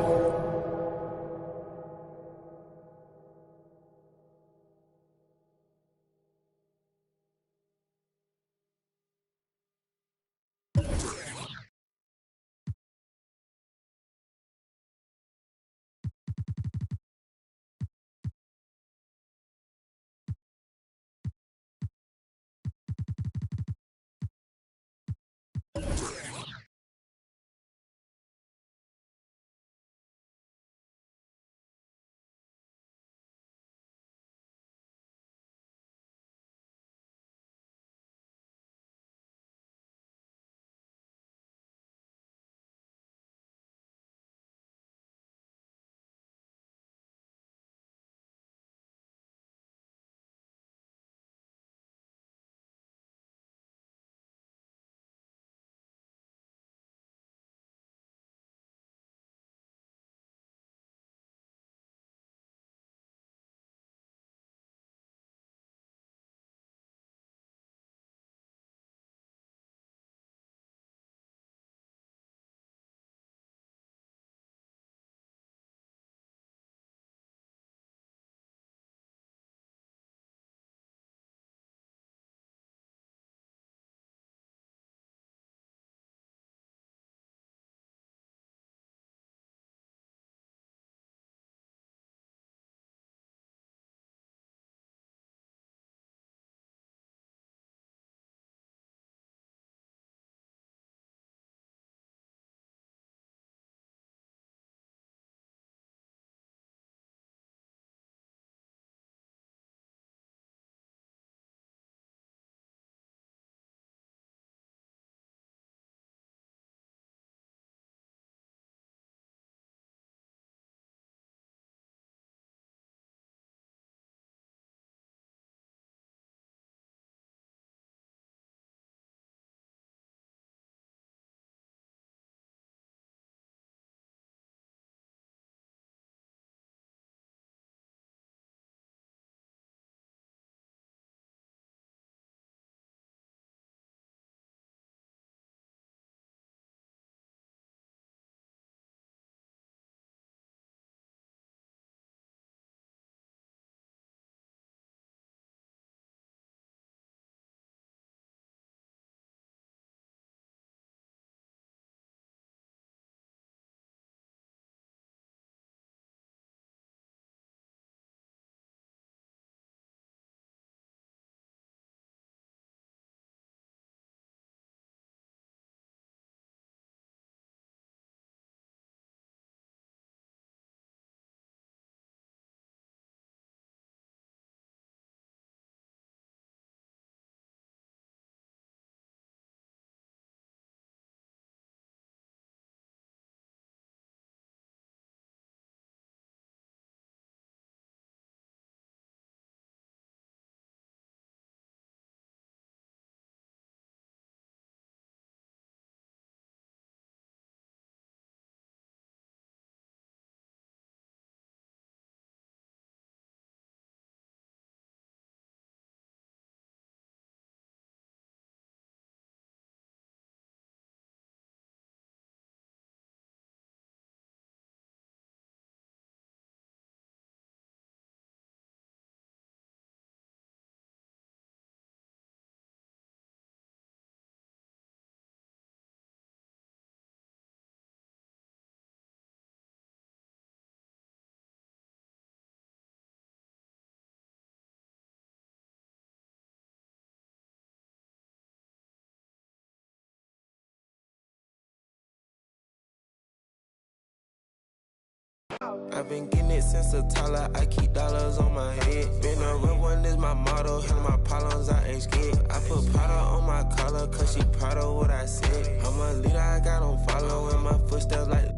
I've been getting it since a toddler, I keep dollars on my head. Been a real one is my motto, handle my problems, I ain't scared. I put Prada on my collar, cause she proud of what I said. I'm a leader, I got on following my footsteps like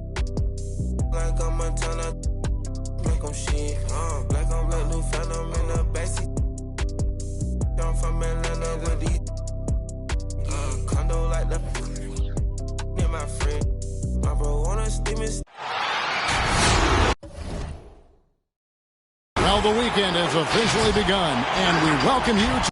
I'm a Montana, make them shit. Black on black, new phantom in the backseat. I'm from Atlanta with these condo like the near my friend. My bro wanna steam it. Well, the weekend has officially begun, and we welcome you to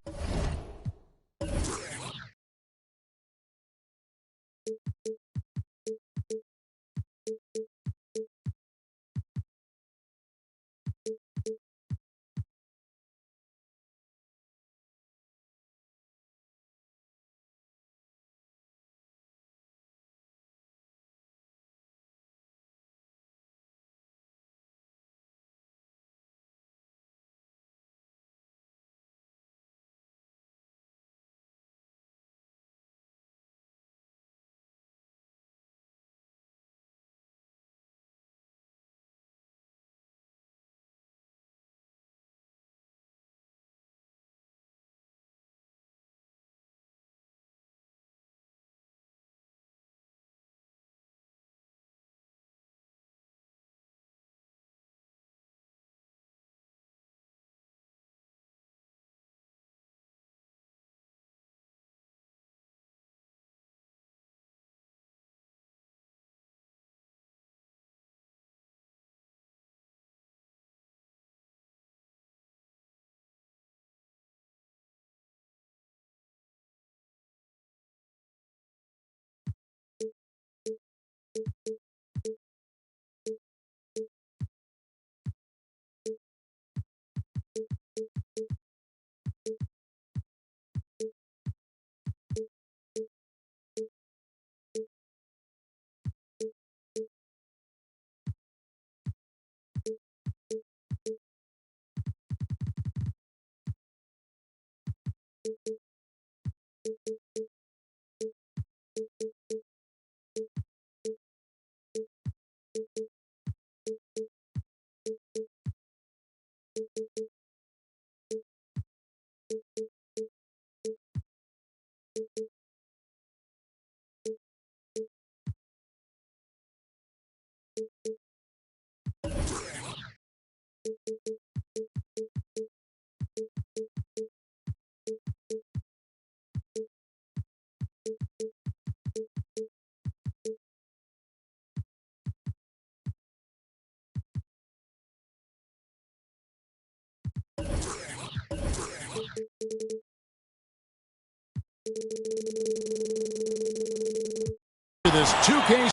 this 2K.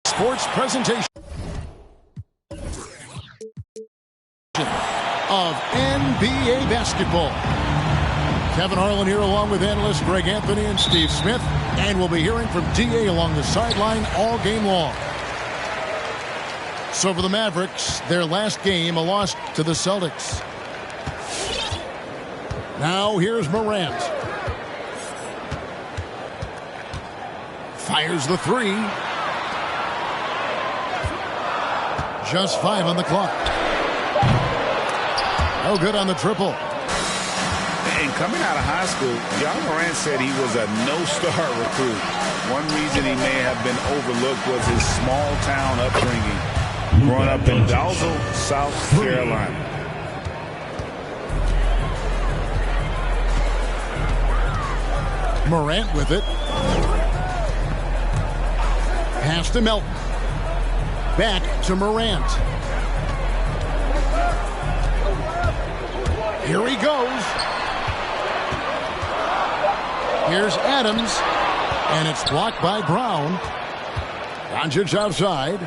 Sports presentation of NBA basketball. Kevin Harlan here along with analysts Greg Anthony and Steve Smith, and we'll be hearing from DA along the sideline all game long. So for the Mavericks, their last game, a loss to the Celtics. Now here's Morant. Fires the three. Just 5 on the clock. No good on the triple. And coming out of high school, Ja Morant said he was a no-star recruit. One reason he may have been overlooked was his small-town upbringing, growing up in Dalzell, South Carolina. Morant with it. Pass to Melton. Back to Morant. Here he goes. Here's Adams. And it's blocked by Brown. Doncic outside.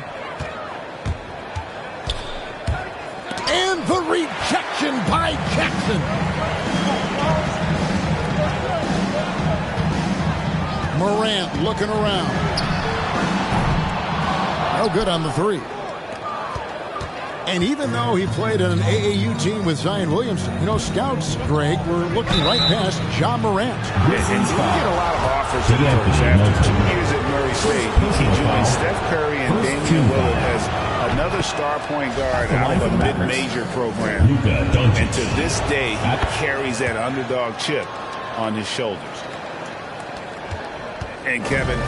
And the rejection by Jackson. Morant looking around. No good on the three. And even though he played on an AAU team with Zion Williamson, scouts, Greg, were looking right past Ja Morant. Yes, and you get a lot of offers to the coach. After 2 years at Murray State, he joined Steph Curry and Damian Lillard as another star point guard out of a mid-major program. And to this day, he carries that underdog chip on his shoulders. And Kevin,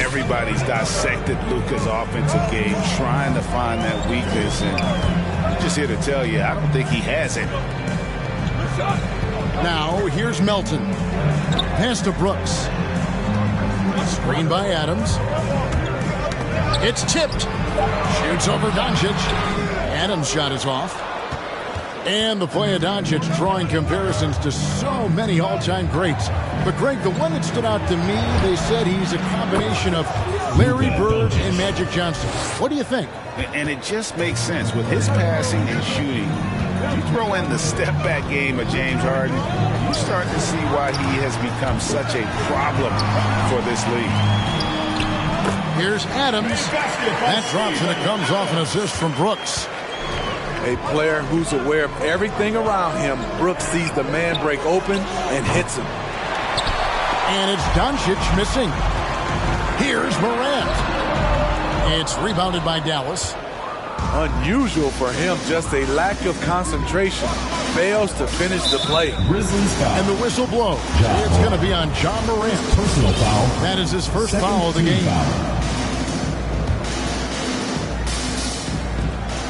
everybody's dissected Luka's offensive game, trying to find that weakness. And I'm just here to tell you, I don't think he has it. Now, here's Melton. Pass to Brooks. Screen by Adams. It's tipped. Shoots over Doncic. Adams' shot is off. And the play of Doncic drawing comparisons to so many all-time greats. But, Greg, the one that stood out to me, they said he's a combination of Larry Bird and Magic Johnson. What do you think? And it just makes sense. With his passing and shooting, you throw in the step-back game of James Harden, you start to see why he has become such a problem for this league. Here's Adams. That drops, and it comes off an assist from Brooks. A player who's aware of everything around him. Brooks sees the man break open and hits him. And it's Doncic missing. Here's Morant. It's rebounded by Dallas. Unusual for him, just a lack of concentration. Fails to finish the play. And the whistle blows. It's going to be on Ja Morant. Personal foul. That is his first foul of the game.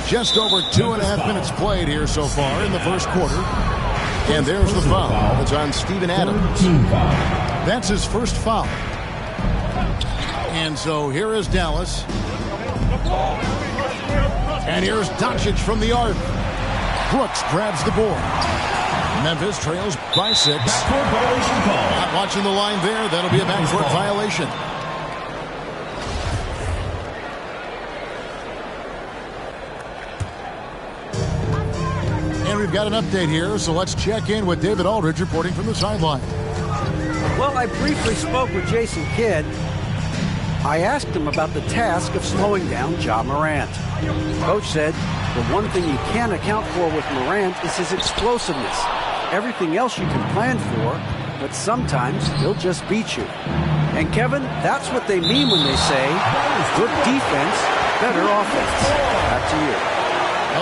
Just over 2.5 minutes played here so far in the first quarter. And there's the foul. It's on Steven Adams. That's his first foul. And so here is Dallas. And here's Doncic from the arc. Brooks grabs the board. Memphis trails by 6. Not watching the line there. That'll be a backcourt violation. And we've got an update here, so let's check in with David Aldridge reporting from the sideline. Well, I briefly spoke with Jason Kidd. I asked him about the task of slowing down Ja Morant. Coach said the one thing you can't account for with Morant is his explosiveness. Everything else you can plan for, but sometimes he'll just beat you. And Kevin, that's what they mean when they say good defense, better offense. Back to you.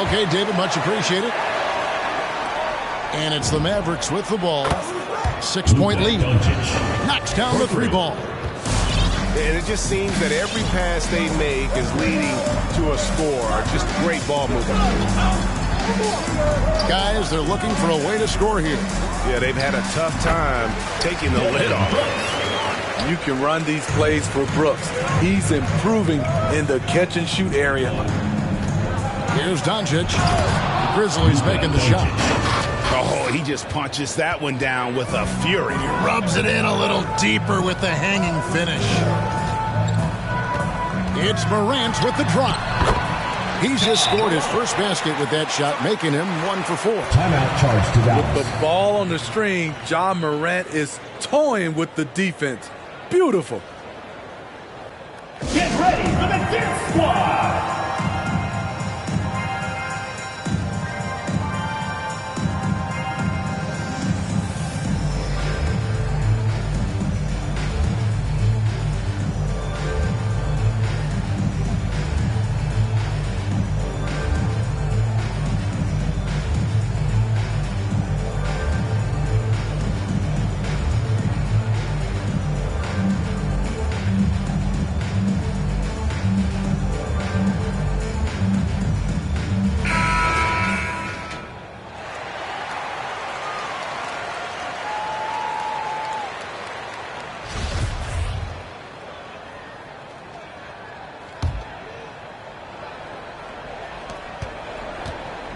Okay, David, much appreciated. And it's the Mavericks with the ball. 6-point lead. Knocks down the 3 ball. And it just seems that every pass they make is leading to a score. Just great ball movement. Guys, they're looking for a way to score here. Yeah, they've had a tough time taking the lid off. You can run these plays for Brooks. He's improving in the catch-and-shoot area. Here's Doncic. The Grizzlies making the shot. Oh, he just punches that one down with a fury. He rubs it in a little deeper with the hanging finish. It's Morant with the drop. He's just scored his first basket with that shot, making him 1 for 4. Timeout charge to Dallas. With the ball on the string, Ja Morant is toying with the defense. Beautiful. Get ready for the Dip Squad.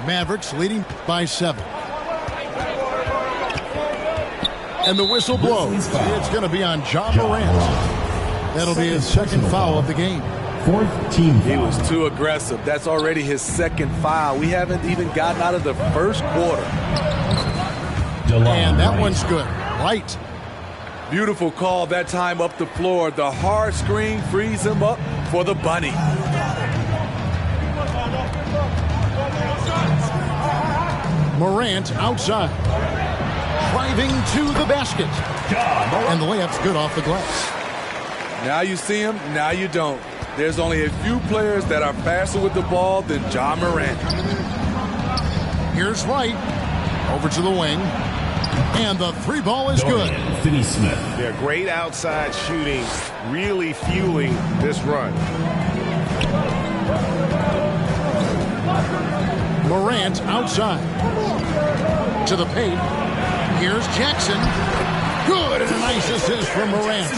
Mavericks leading by 7. And the whistle blows. It's going to be on Ja Morant. That'll be his second foul of the game. 4th team foul. He was too aggressive. That's already his second foul. We haven't even gotten out of the first quarter. And that one's good. Light. Beautiful call that time up the floor. The hard screen frees him up for the bunny. Morant outside. Driving to the basket. And the layup's good off the glass. Now you see him, now you don't. There's only a few players that are faster with the ball than Ja Morant. Here's Wright. Over to the wing. And the three ball is good. Finney-Smith. Yeah, great outside shooting, really fueling this run. Morant outside. To the paint. Here's Jackson. Good, and a nice assist from Morant.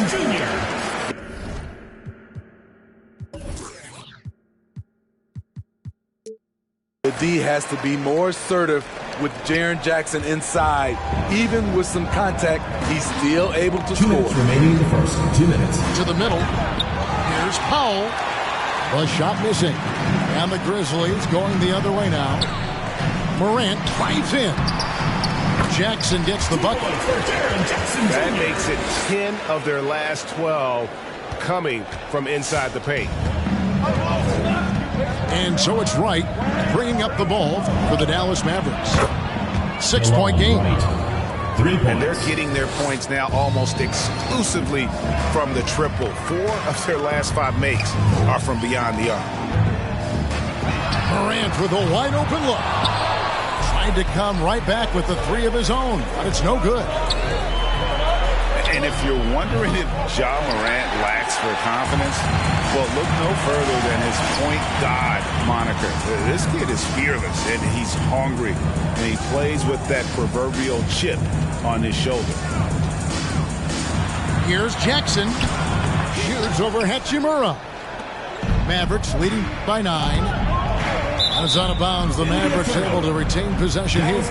The D has to be more assertive with Jaren Jackson inside. Even with some contact, he's still able to 2 score. minutes remaining in the first. 2 minutes. To the middle. Here's Powell. The shot missing. And the Grizzlies going the other way now. Morant drives in. Jackson gets the bucket. That makes it 10 of their last 12 coming from inside the paint. And so it's Wright bringing up the ball for the Dallas Mavericks. 6-point game. 3 points. And they're getting their points now almost exclusively from the triple. 4 of their last 5 makes are from beyond the arc. Morant with a wide open look. Trying to come right back with the 3 of his own, but it's no good. And if you're wondering if Ja Morant lacks for confidence, well, look no further than his point god moniker. This kid is fearless, and he's hungry, and he plays with that proverbial chip on his shoulder. Here's Jackson. Shoots over Hachimura. Mavericks leading by 9. And it's out of bounds. The Mavericks able to retain possession here.